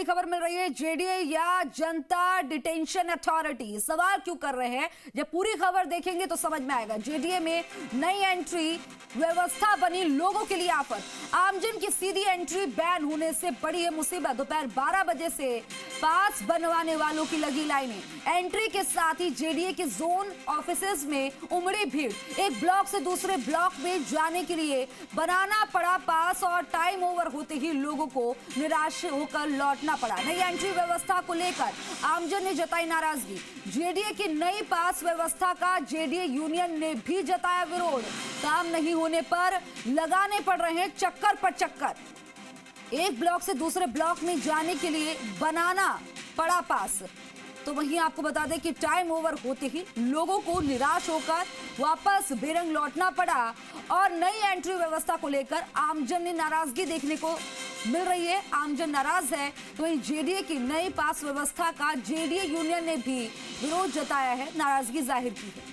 खबर मिल रही है जेडीए या जनता डिटेंशन अथॉरिटी। सवाल क्यों कर रहे हैं, जब पूरी खबर देखेंगे तो समझ में आएगा। जेडीए में नई एंट्री व्यवस्था बनी लोगों के लिए आफत। आमजन की सीधी एंट्री बैन होने से बड़ी है मुसीबत। दोपहर 12 बजे से पास बनवाने वालों की लगी लाइनें। एंट्री के साथ ही जेडीए के जोन ऑफिसेज में उमड़ी भीड़। एक ब्लॉक से दूसरे ब्लॉक में जाने के लिए बनाना पड़ा पास और टाइम ओवर होते ही लोगों को निराश होकर लौटना पड़ा। नई एंट्री व्यवस्था को लेकर आमजन ने जताई नाराजगी। जेडीए की नई पास व्यवस्था का जेडीए यूनियन ने भी जताया विरोध। काम नहीं होने पर लगाने पड़ रहे हैं चक्कर पर चक्कर। एक ब्लॉक से दूसरे ब्लॉक में जाने के लिए बनाना पड़ा पास। तो वहीं आपको बता दें कि टाइम ओवर होते ही लोगों को निराश होकर वापस बेरंग लौटना पड़ा और नई एंट्री व्यवस्था को लेकर आमजन ने नाराजगी देखने को मिल रही है। आमजन नाराज है तो वहीं जेडीए की नई पास व्यवस्था का जेडीए यूनियन ने भी विरोध जताया है, नाराजगी जाहिर की है।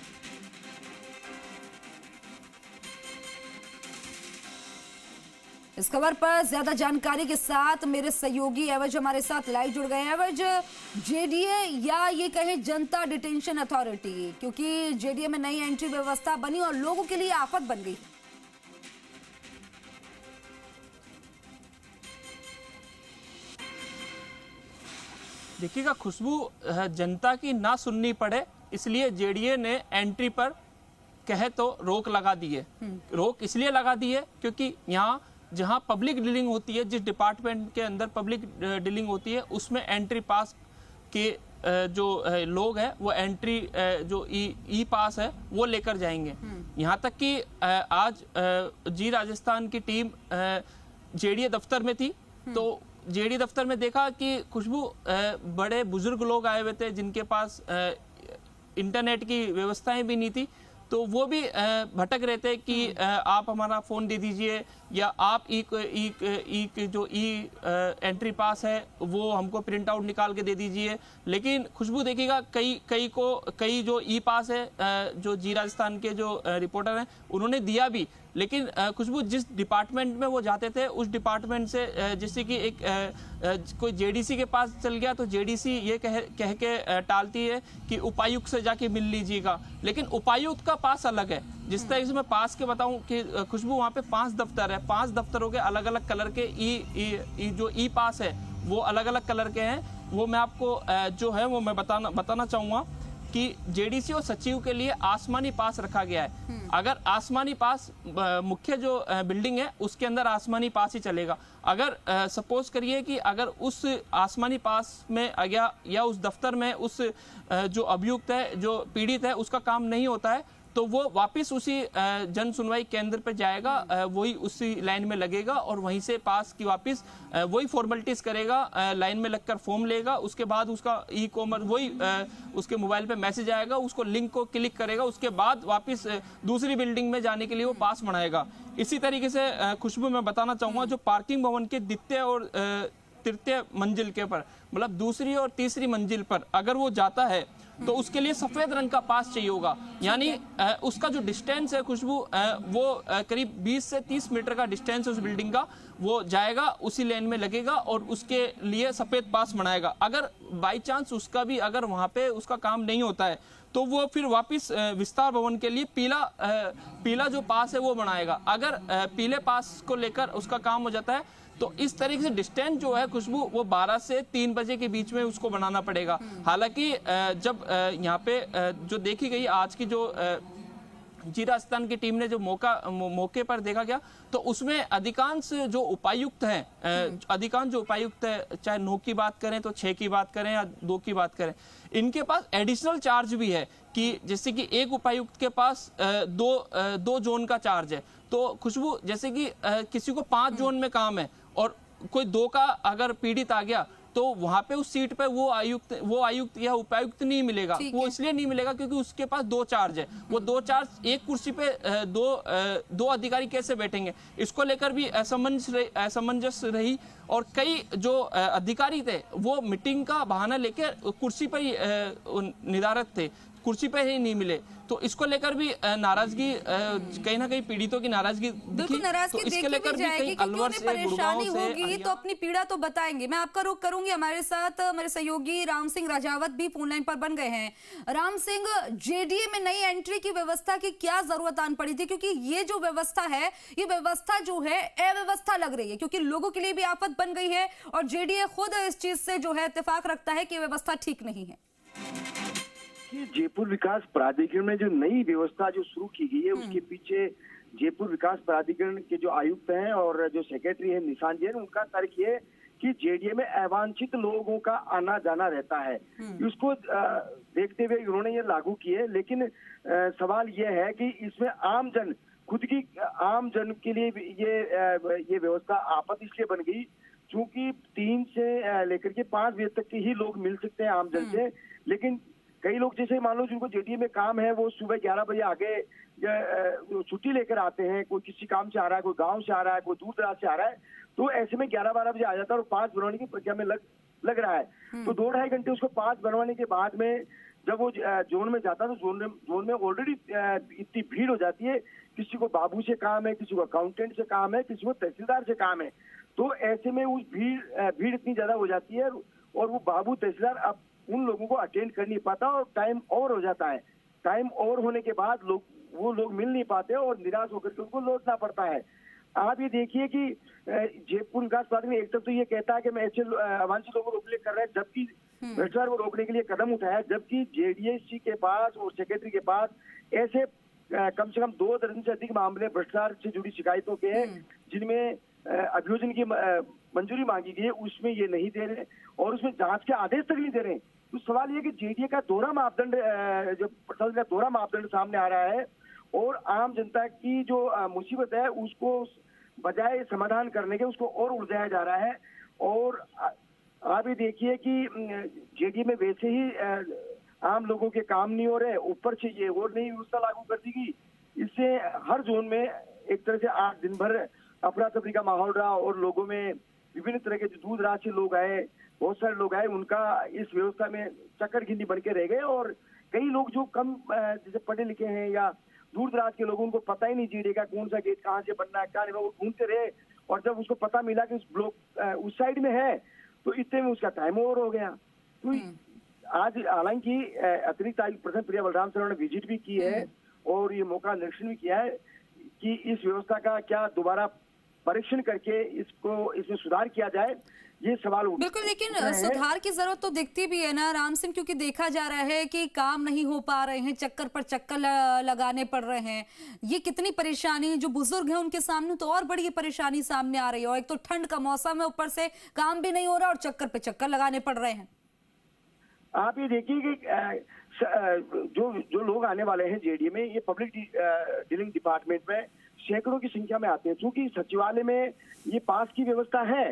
इस खबर पर ज्यादा जानकारी के साथ मेरे सहयोगी एवज हमारे साथ लाइव जुड़ गए हैं। एवज, जेडीए या ये कहें जनता डिटेंशन अथॉरिटी, क्योंकि जेडीए में नई एंट्री व्यवस्था बनी और लोगों के लिए आफत बन गई। देखिएगा खुशबू, जनता की ना सुननी पड़े इसलिए जेडीए ने एंट्री पर कहे तो रोक लगा दी है। रोक इसलिए लगा दी है क्योंकि यहाँ जहाँ पब्लिक डीलिंग होती है, जिस डिपार्टमेंट के अंदर पब्लिक डीलिंग होती है उसमें एंट्री पास के जो लोग हैं वो एंट्री जो ई पास है वो लेकर जाएंगे। यहाँ तक कि आज जी राजस्थान की टीम जेडीए दफ्तर में थी तो जेडीए दफ्तर में देखा कि खुशबू बड़े बुजुर्ग लोग आए हुए थे जिनके पास इंटरनेट की व्यवस्थाएं भी नहीं थी। तो वो भी भटक रहे थे कि आप हमारा फ़ोन दे दीजिए या आप जो एंट्री पास है वो हमको प्रिंट आउट निकाल के दे दीजिए। लेकिन खुशबू देखिएगा कई जो ई पास है, जो जी राजस्थान के जो रिपोर्टर हैं उन्होंने दिया भी, लेकिन खुशबू जिस डिपार्टमेंट में वो जाते थे उस डिपार्टमेंट से जैसे कि एक कोई जेडीसी के पास चल गया तो जेडीसी ये कह के टालती है कि उपायुक्त से जाके मिल लीजिएगा, लेकिन उपायुक्त का पास अलग है। जिस तरह से मैं पास के बताऊं कि खुशबू वहाँ पे 5 दफ्तर है, 5 दफ्तरों के अलग अलग कलर के जो ई पास है वो अलग अलग कलर के हैं। वो मैं आपको जो है वो मैं बताना चाहूँगा कि जेडीसी और सचिव के लिए आसमानी पास रखा गया है। अगर आसमानी पास मुख्य जो बिल्डिंग है उसके अंदर आसमानी पास ही चलेगा। अगर सपोज करिए कि अगर उस आसमानी पास में या उस दफ्तर में उस जो अभियुक्त है, जो पीड़ित है, उसका काम नहीं होता है तो वो वापस उसी जन सुनवाई केंद्र पर जाएगा, वही उसी लाइन में लगेगा और वहीं से पास की वापस वही फॉर्मेलिटीज करेगा, लाइन में लगकर फॉर्म लेगा। उसके बाद उसका ई कॉमर्स वही उसके मोबाइल पे मैसेज आएगा, उसको लिंक को क्लिक करेगा, उसके बाद वापस दूसरी बिल्डिंग में जाने के लिए वो पास बनाएगा। इसी तरीके से खुशबू मैं बताना चाहूँगा जो पार्किंग भवन के द्वितीय और तृतीय मंजिल के पर, मतलब दूसरी और तीसरी मंजिल पर अगर वो जाता है तो उसके लिए सफेद रंग का पास चाहिए होगा। यानी उसका जो डिस्टेंस है खुशबू वो करीब 20 से 30 मीटर का डिस्टेंस है उस बिल्डिंग का, वो जाएगा उसी लेन में लगेगा और उसके लिए सफेद पास बनाएगा। अगर बाई चांस उसका भी अगर वहां पे उसका काम नहीं होता है तो वो फिर वापस विस्तार भवन के लिए पीला जो पास है वो बनाएगा। अगर पीले पास को लेकर उसका काम हो जाता है तो इस तरीके से डिस्टेंस जो है खुशबू वो 12 से 3 बजे के बीच में उसको बनाना पड़ेगा। हालांकि जब यहाँ पे जो देखी गई आज की जो जी राजस्थान की टीम ने जो मौके पर देखा गया तो उसमें अधिकांश जो उपायुक्त हैं, अधिकांश जो उपायुक्त है, चाहे 9 की बात करें तो 6 की बात करें या 2 की बात करें, इनके पास एडिशनल चार्ज भी है कि जैसे कि एक उपायुक्त के पास दो जोन का चार्ज है। तो खुशबू जैसे कि किसी को 5 जोन में काम है और कोई 2 का अगर पीड़ित आ गया तो वहां पे उस सीट पे वो आयुक्त या उपायुक्त नहीं मिलेगा। वो इसलिए नहीं मिलेगा क्योंकि उसके पास 2 चार्ज है। वो 2 चार्ज एक कुर्सी पे दो अधिकारी कैसे बैठेंगे, इसको लेकर भी असमंजस रही और कई जो अधिकारी थे वो मीटिंग का बहाना लेकर कुर्सी पर ही निधारत थे। कुर्सी पे ही नहीं मिले। तो इसको लेकर भी नाराजगी कहीं ना कहीं पीड़ितों की नाराजगी बिल्कुल नाराजगी तो इसके लेकर भी कहीं अलवर से, परेशानी होगी तो अपनी पीड़ा तो बताएंगे। मैं आपका रुख करूंगी, हमारे साथ मेरे सहयोगी राम सिंह राजावत भी फोन लाइन पर बन गए हैं। राम सिंह, जेडीए में नई एंट्री की व्यवस्था की क्या जरूरत आन पड़ी थी, क्योंकि ये जो व्यवस्था है, ये व्यवस्था जो है अव्यवस्था लग रही है, क्योंकि लोगों के लिए भी आफत बन गई है और जेडीए खुद इस चीज से जो है इत्तेफाक रखता है कि व्यवस्था ठीक नहीं है। जयपुर विकास प्राधिकरण में जो नई व्यवस्था जो शुरू की गई है, उसके पीछे जयपुर विकास प्राधिकरण के जो आयुक्त हैं और जो सेक्रेटरी है निशान जैन, उनका तर्क ये कि जेडीए में अवांछित लोगों का आना जाना रहता है। उसको देखते हुए उन्होंने ये लागू किए, लेकिन सवाल ये है कि इसमें आम जन, खुद की आम जन के लिए ये व्यवस्था आफत इसलिए बन गई क्योंकि 3 से लेकर के 5 बजे तक के ही लोग मिल सकते हैं आम जन से। लेकिन कई लोग जैसे मान लो जिनको जेडीए में काम है, वो सुबह 11 बजे आगे छुट्टी लेकर आते हैं, कोई किसी काम से आ रहा है, कोई गांव से आ रहा है, कोई दूर दराज से आ रहा है, तो ऐसे में 11-12 बजे आ जाता है और 5 बनवाने की प्रक्रिया में लग रहा है। तो 2-2.5 घंटे उसको 5 बनवाने के बाद में जब वो जोन में जाता है तो जोन में ऑलरेडी इतनी भीड़ हो जाती है, किसी को बाबू से काम है, किसी को अकाउंटेंट से काम है, किसी को तहसीलदार से काम है। तो ऐसे में उस भीड़ इतनी ज्यादा हो जाती है और वो बाबू तहसीलदार अब उन लोगों को अटेंड कर नहीं पाता और टाइम ओवर हो जाता है। टाइम ओवर होने के बाद वो लोग मिल नहीं पाते और निराश होकर के उनको लौटना पड़ता है। आप ये देखिए कि जयपुर विकास प्राधिकरण एक तरफ तो ये कहता है कि मैं ऐसे अवांछित लोगों को रोकने कर रहा है, जबकि भ्रष्टाचार को रोकने के लिए कदम उठाया, जबकि जेडीएस के पास और सेक्रेटरी के पास ऐसे कम से कम 2 दर्जन से अधिक मामले भ्रष्टाचार से जुड़ी शिकायतों के हैं, जिनमें अभियोजन की मंजूरी मांगी गई है, उसमें ये नहीं दे रहे और उसमें जांच के आदेश तक नहीं दे रहे। तो सवाल ये कि जेडीए का दोहरा मापदंड, जो प्रशासन का दोहरा मापदंड सामने आ रहा है और आम जनता की जो मुसीबत है उसको बजाय समाधान करने के उसको और उलझाया जा रहा है। और आप ये देखिए कि जेडीए में वैसे ही आम लोगों के काम नहीं हो रहे, ऊपर से ये और नई व्यवस्था लागू कर दी गई। इससे हर जोन में एक तरह से आज दिन भर अफरा तफरी का माहौल रहा और लोगों में विभिन्न तरह के जो दूर दराज से लोग आए, बहुत सारे लोग आए, उनका इस व्यवस्था में चक्कर गिनती बन के रह गए। और कई लोग जो कम जैसे पढ़े लिखे हैं या दूर दराज के लोगों को पता ही नहीं जेडीए का कौन सा गेट कहाँ से बनना है, क्या नहीं, वो ढूंढते रहे और जब उसको पता मिला कि उस ब्लॉक उस साइड में है तो इतने में उसका टाइम ओवर हो गया। तो आज हालांकि अतिरिक्त आयुक्त प्रसन्न प्रिया बलराम सर ने विजिट भी की है और ये मौका निरीक्षण भी किया है कि इस व्यवस्था का क्या दोबारा परीक्षण करके इसमें सुधार किया जाए, ये सवाल बिल्कुल। लेकिन सुधार की जरूरत तो दिखती भी है ना राम सिंह, क्योंकि देखा जा रहा है कि काम नहीं हो पा रहे हैं, चक्कर पर चक्कर लगाने पड़ रहे हैं। ये कितनी परेशानी जो बुजुर्ग हैं उनके सामने तो और बड़ी परेशानी सामने आ रही है। और एक तो ठंड का मौसम है, ऊपर से काम भी नहीं हो रहा और चक्कर पे चक्कर लगाने पड़ रहे हैं। आप ये देखिए कि जो लोग आने वाले हैं जेडीए में, ये पब्लिक डीलिंग डिपार्टमेंट में सैकड़ों की संख्या में आते हैं। क्योंकि सचिवालय में ये पास की व्यवस्था है,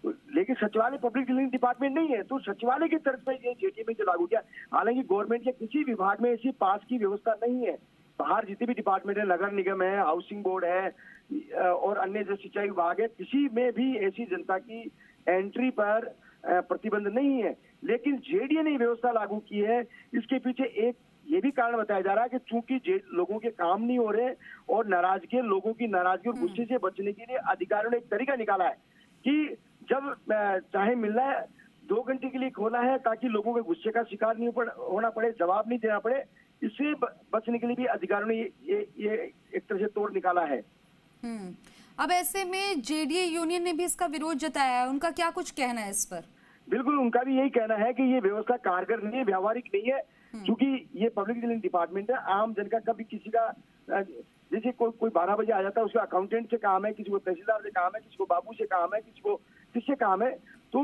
लेकिन सचिवालय पब्लिक डीलिंग डिपार्टमेंट नहीं है, तो सचिवालय की तरफ से ये जेडीए में जो लागू किया। हालांकि गवर्नमेंट के किसी विभाग में ऐसी पास की व्यवस्था नहीं है। बाहर जितने भी डिपार्टमेंट है, नगर निगम है, हाउसिंग बोर्ड है और अन्य जो सिंचाई विभाग है, किसी में भी ऐसी जनता की एंट्री पर प्रतिबंध नहीं है। लेकिन जेडीए ने व्यवस्था लागू की है, इसके पीछे एक ये भी कारण बताया जा रहा है कि चूंकि लोगों के काम नहीं हो रहे और लोगों की नाराजगी और गुस्से से बचने के लिए अधिकारियों ने एक तरीका निकाला है कि जब चाहे मिलना है 2 घंटे के लिए खोला है, ताकि लोगों के गुस्से का शिकार नहीं होना पड़े, जवाब नहीं देना पड़े। इससे बचने के लिए भी अधिकारियों ने ये एक तरह से तोड़ निकाला है। अब ऐसे में जेडीए यूनियन ने भी इसका विरोध जताया है, उनका क्या कुछ कहना है इस पर? बिल्कुल, उनका भी यही कहना है कि ये व्यवस्था कारगर नहीं है, व्यावहारिक नहीं है, क्योंकि ये पब्लिक डीलिंग डिपार्टमेंट है। आम जन का कभी किसी का जैसे कोई 12 बजे आ जाता है, उसका अकाउंटेंट से काम है, किसी को तहसीलदार से काम है, किसी को बाबू से काम है, किसी को किससे काम है। तो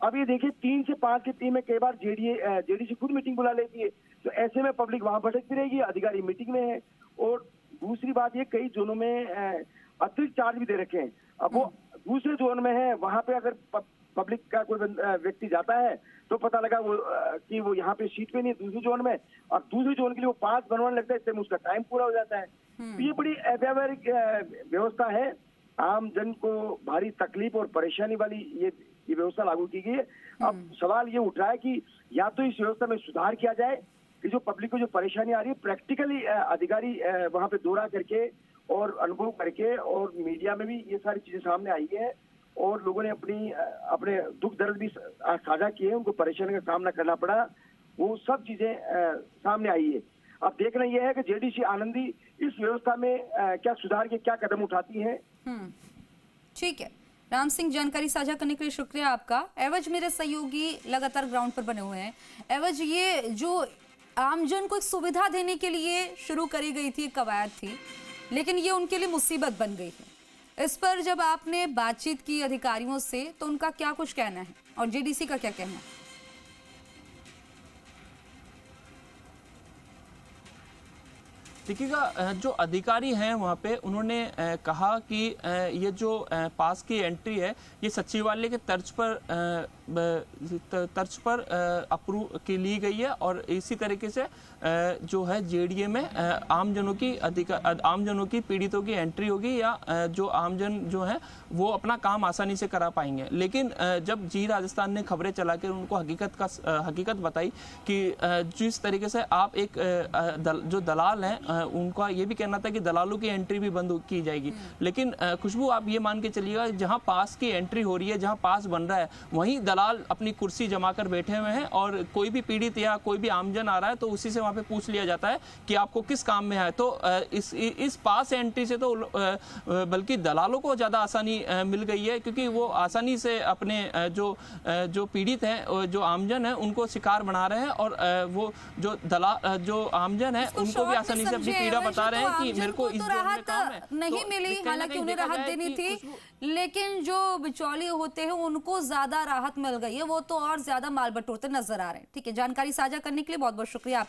अब ये देखिए 3 से 5 की टीम में कई बार जेडीसी खुद मीटिंग बुला लेती है, तो ऐसे में पब्लिक वहां भटकती रहेगी, अधिकारी मीटिंग में है। और दूसरी बात ये, कई जोनों में अतिरिक्त चार्ज भी दे रखे हैं। अब वो दूसरे जोन में है, वहां पे अगर पब्लिक का कोई व्यक्ति जाता है तो पता लगा कि वो यहाँ पे सीट पे नहीं है, दूसरी जोन में, और दूसरी जोन के लिए वो 5 बनवाने लगता है, इससे उसका टाइम पूरा हो जाता है। तो ये बड़ी अव्यावहारिक व्यवस्था है, आम जन को भारी तकलीफ और परेशानी वाली ये व्यवस्था लागू की गई है। अब सवाल ये उठ रहा है कि या तो इस व्यवस्था में सुधार किया जाए कि जो पब्लिक को जो परेशानी आ रही है प्रैक्टिकली अधिकारी वहां पे दौरा करके और अनुभव करके, और मीडिया में भी ये सारी चीजें सामने आई है और लोगों ने अपने दुख दर्द भी साझा किए, उनको परेशानी का सामना करना पड़ा, वो सब चीजें सामने आई है। अब देखना यह है कि जेडीसी आनंदी इस व्यवस्था में क्या सुधार के क्या कदम उठाती है। ठीक है राम सिंह, जानकारी साझा करने के लिए शुक्रिया आपका। एवज मेरे सहयोगी लगातार ग्राउंड पर बने हुए हैं। एवज, ये जो आमजन को एक सुविधा देने के लिए शुरू करी गई थी, कवायद थी, लेकिन ये उनके लिए मुसीबत बन गई है। इस पर जब आपने बातचीत की अधिकारियों से तो उनका क्या कुछ कहना है और जेडीसी का क्या कहना है? देखिएगा, जो अधिकारी हैं वहाँ पे उन्होंने कहा कि ये जो पास की एंट्री है ये सचिवालय के तर्ज पर अप्रूव की ली गई है, और इसी तरीके से जो है जेडीए में आमजनों की पीड़ितों की एंट्री होगी, या जो आमजन जो है वो अपना काम आसानी से करा पाएंगे। लेकिन जब जी राजस्थान ने खबरें चला के उनको हकीकत बताई कि जिस तरीके से आप एक जो दलाल हैं उनका ये भी कहना था कि दलालों की एंट्री भी बंद की जाएगी। लेकिन खुशबू, आप ये मान के चलिएगा, जहां पास की एंट्री हो रही है, जहां पास बन रहा है, वहीं दलाल अपनी कुर्सी जमा कर बैठे हुए हैं, और कोई भी पीड़ित या कोई भी आमजन आ रहा है तो उसी से वहां पे पूछ लिया जाता है कि आपको किस काम में है। तो इस पास एंट्री से तो बल्कि दलालों को ज्यादा आसानी मिल गई है, क्योंकि वो आसानी से अपने जो पीड़ित हैं, जो आमजन है, उनको शिकार बना रहे हैं, और वो जो आमजन है उनको भी आसानी से अपनी पीड़ा बता रहे हैं कि मेरे को इस जोन में काम है। नहीं मिली, हालांकि उन्हें राहत देनी थी, लेकिन जो बिचौलिए होते हैं उनको ज्यादा राहत मिल गई है, वो तो और ज्यादा माल बटोरते नजर आ रहे हैं। ठीक है, जानकारी साझा करने के लिए बहुत बहुत शुक्रिया।